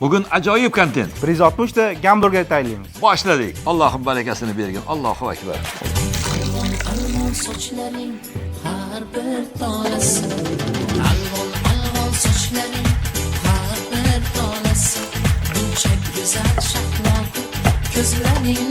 Bugün ajoyib kontent. 160 ta gamburger tayyorlaymiz. Boshladik. Allohim barakasini bergin. Allohu akbar. Alvon sochlaring har bir tolasi, alvon sochlaring har bir tolasi, buncha go'zal shahlo ko'zlaring